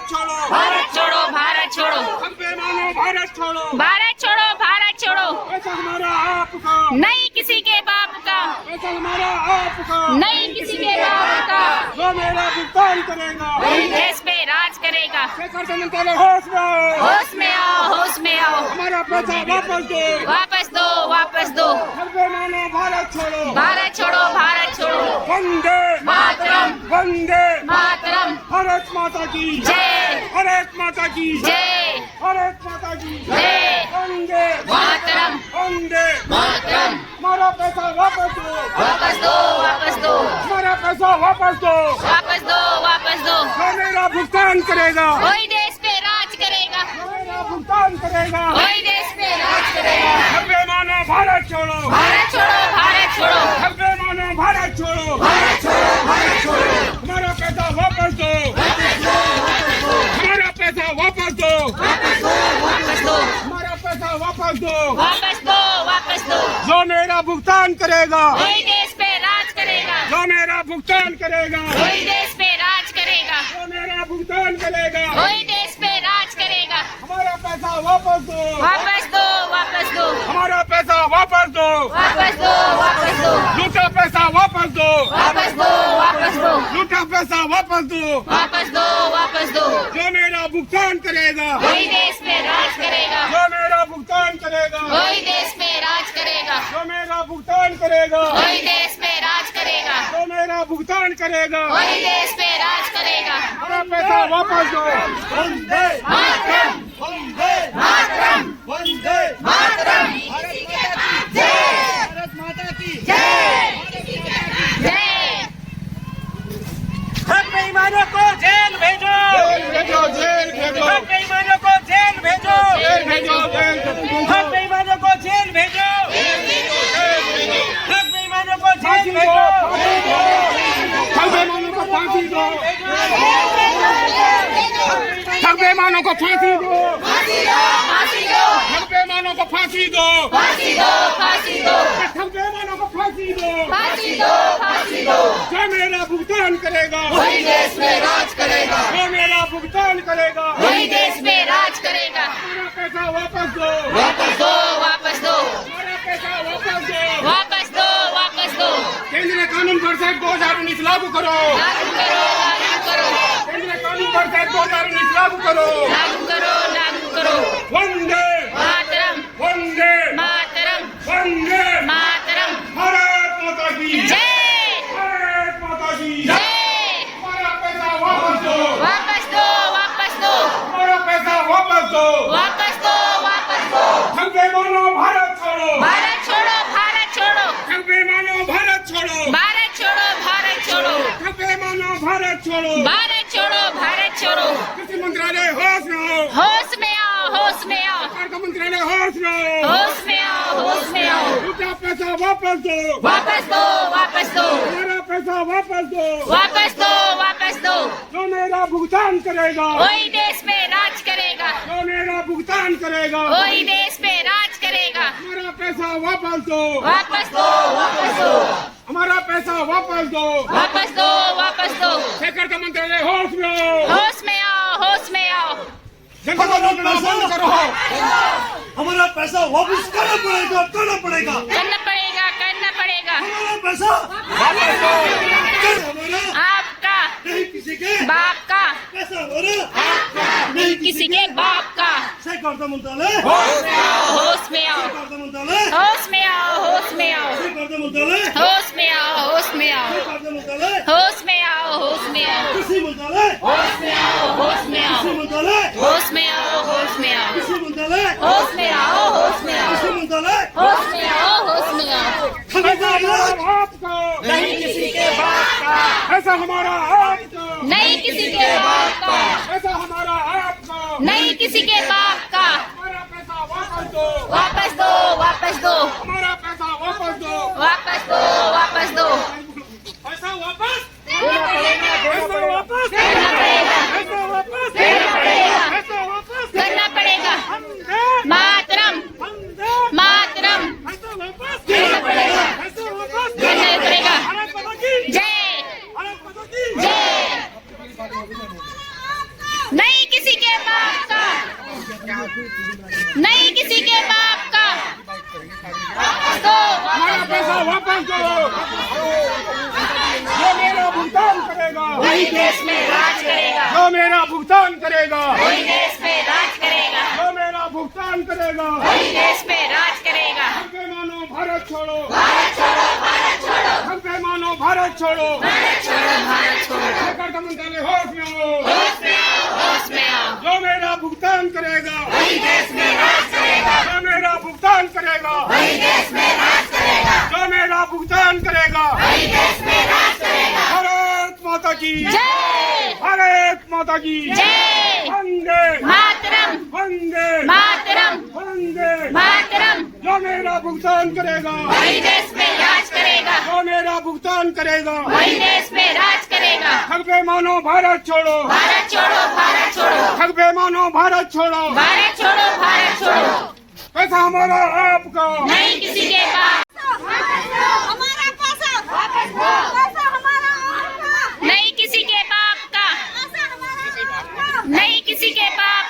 भारत छोड़ो, भारत छोड़ो, भारत छोड़ो, हक पे मानो भारत छोड़ो, भारत छोड़ो, भारत छोड़ो, पैसा हमारा आपका, नहीं किसी के बाप का, पैसा हमारा आपका, नहीं किसी के बाप का, जो मेरा भुगतान करेगा, वही देश पे राज करेगा। शेखर मंत्रालय होश में आओ, होश में आओ, होश में आओ, हमारा पैसा वापस दो, वापस दो, वापस दो, हक पे मानो भारत छोड़ो, भारत छोड़ो, भारत छोड़ो, वंदे मातरम, वंदे मातरम, भारत माता की जय, भारत माता की जय, भारत माता की जय, वंदे मातरम, वंदे मातरम, हमारा पैसा वापस दो, वापस दो, वापस दो, हमारा पैसा वापस दो, वापस दो, वापस दो, जो मेरा भुगतान करेगा, वही देश पे राज करेगा, जो मेरा भुगतान करेगा, वही देश पे राज करेगा। हक मानो भारत छोड़ो, भारत छोड़ो, भारत छोड़ो, हक मानो भारत छोड़ो, भारत छोड़ो, भारत छोड़ो, हमारा पैसा वापस दो, हमारा पैसा वापस दो, वापस दो, वापस दो, हमारा पैसा वापस दो, वापस दो, वापस दो, जो मेरा भुगतान करेगा, वही देश पे राज करेगा, जो मेरा भुगतान करेगा, वही देश पे राज करेगा, जो मेरा भुगतान करेगा, वही देश पे राज करेगा। हमारा पैसा वापस दो, वापस दो, वापस दो, हमारा पैसा वापस दो, वापस दो, वापस दो, लूटा पैसा वापस दो, वापस दो, वापस दो, लूटा पैसा वापस दो, वापस दो, वापस दो, जो मेरा भुगतान करेगा, वही देश पे राज करेगा, जो मेरा भुगतान करेगा, वही देश पे राज करेगा, जो मेरा भुगतान करेगा, वही देश पे राज करेगा, जो मेरा भुगतान करेगा, वही देश पे राज करेगा। हमारा पैसा वापस दो, वंदे मातरम, वंदे मातरम, वंदे मातरम, जय, भारत माता की जय, जय, हक बेईमानों को जेल भेजो, जेल भेजो, हक बेईमानों को जेल भेजो, जेल भेजो, जेल भेजो, हक बेईमानों को जेल भेजो, हक बेईमानों को जेल भेजो, ठग बेईमानों को फांसी दो, ठग बेईमानों को फांसी दो, फांसी दो, ठग बेईमानों को फांसी दो, फांसी दो, फांसी दो, ठग बेईमानों को फांसी दो, फांसी दो, फांसी दो, जो मेरा भुगतान करेगा, वही देश में राज करेगा, जो मेरा भुगतान करेगा, वही देश में राज करेगा। हमारा पैसा वापस दो, वापस दो, वापस दो, हमारा पैसा वापस दो, वापस दो, वापस दो, केंद्रीय कानून परिषद 2019 लागू करो, लागू करो, लागू करो, केंद्रीय कानून परिषद 2019 लागू करो, लागू करो, लागू करो, वंदे मातरम, वंदे मातरम, वंदे मातरम, भारत माता की जय, भारत माता की जय, हमारा पैसा वापस दो, वापस दो, वापस दो, हमारा पैसा वापस दो, वापस दो, वापस दो, ठग बेईमानों भारत छोड़ो, भारत छोड़ो, भारत छोड़ो, ठग बेईमानों भारत छोड़ो, भारत छोड़ो, भारत छोड़ो, ठग बेईमानों भारत छोड़ो, भारत छोड़ो, भारत छोड़ो, कृषि मंत्रालय होश में आओ, होश में आओ, होश में आओ, सरकार का मंत्रालय होश में आओ, होश में आओ, होश में आओ, लूटा पैसा वापस दो, वापस दो, वापस दो, हमारा पैसा वापस दो, वापस दो, वापस दो, जो मेरा भुगतान करेगा, वही देश में राज करेगा, जो मेरा भुगतान करेगा, वही देश में राज करेगा। हमारा पैसा वापस दो, वापस दो, वापस दो, हमारा पैसा वापस दो, वापस दो, वापस दो, शेखर का मंत्रालय होश में आओ, होश में आओ, होश में आओ, जनता को लूटना बंद करो, हमारा पैसा वापस करना पड़ेगा, करना पड़ेगा, करना पड़ेगा, करना पड़ेगा, हमारा पैसा वापस दो, हमारा आपका, नहीं किसी के बाप का, पैसा हमारा नहीं किसी के बाप का। सहकारिता मंत्रालय, होश में आओ, सहकारिता मंत्रालय, होश में आओ, होश में आओ, सहकारिता मंत्रालय, होश में आओ, होश में आओ, सहकारिता मंत्रालय, होश में आओ, होश में आओ, कृषि मंत्रालय, होश में आओ, होश में आओ, कृषि मंत्रालय, होश में आओ, होश में आओ, कृषि मंत्रालय, होश में आओ, होश में आओ, कृषि मंत्रालय, होश में आओ, होश में आओ। पैसा हमारा आपका, नहीं किसी के बाप का, पैसा हमारा आपका, नहीं किसी के बाप का, पैसा हमारा आपका, नहीं किसी के बाप का। हमारा पैसा वापस दो, वापस दो, वापस दो, हमारा पैसा वापस दो, वापस दो, वापस दो, पैसा वापस, देना पड़ेगा, पैसा वापस, देना पड़ेगा, पैसा वापस, देना पड़ेगा, पैसा वापस, करना पड़ेगा। मातरम, मातरम, पैसा वापस, देना पड़ेगा, पैसा वापस, देना पड़ेगा। भारत माता की जय, भारत माता की जय, नहीं बाप का, नहीं किसी के बाप का। तो हमारा पैसा वापस दो। जो मेरा भुगतान करेगा वही देश में राज करेगा, जो मेरा भुगतान करेगा वही देश में राज करेगा, जो मेरा भुगतान करेगा वही देश में राज करेगा। हम पे मानो भारत छोड़ो, भारत छोड़ो, भारत छोड़ो, हम पे मानो भारत छोड़ो। भारत छोड़ो, भारत छोड़ो। सहकारिता मंत्रालय होश में आओ। होश में आओ, होश में आओ। जो मेरा भुगतान करेगा वही देश में राज करेगा, जो मेरा भुगतान करेगा वही देश में राज करेगा, जो मेरा भुगतान करेगा। वही देश में राज करेगा। भारत माता की जय, भारत माता की जय वंदे मातरम, वंदे मातरम, वंदे। मातरम। जो मेरा भुगतान करेगा वही देश में राज करेगा, जो मेरा भुगतान करेगा। वही देश में राज करेगा। ठग बेमानो भारत छोड़ो, भारत छोड़ो, भारत छोड़ो, ठग बेमानो भारत छोड़ो। भारत छोड़ो, भारत छोड़ो। पैसा हमारा आपका, नहीं किसी के पास, हमारा पैसा वापस दो। पैसा हमारा आपका, नहीं किसी के बाप का, पैसा हमारा आपका। नहीं किसी के बाप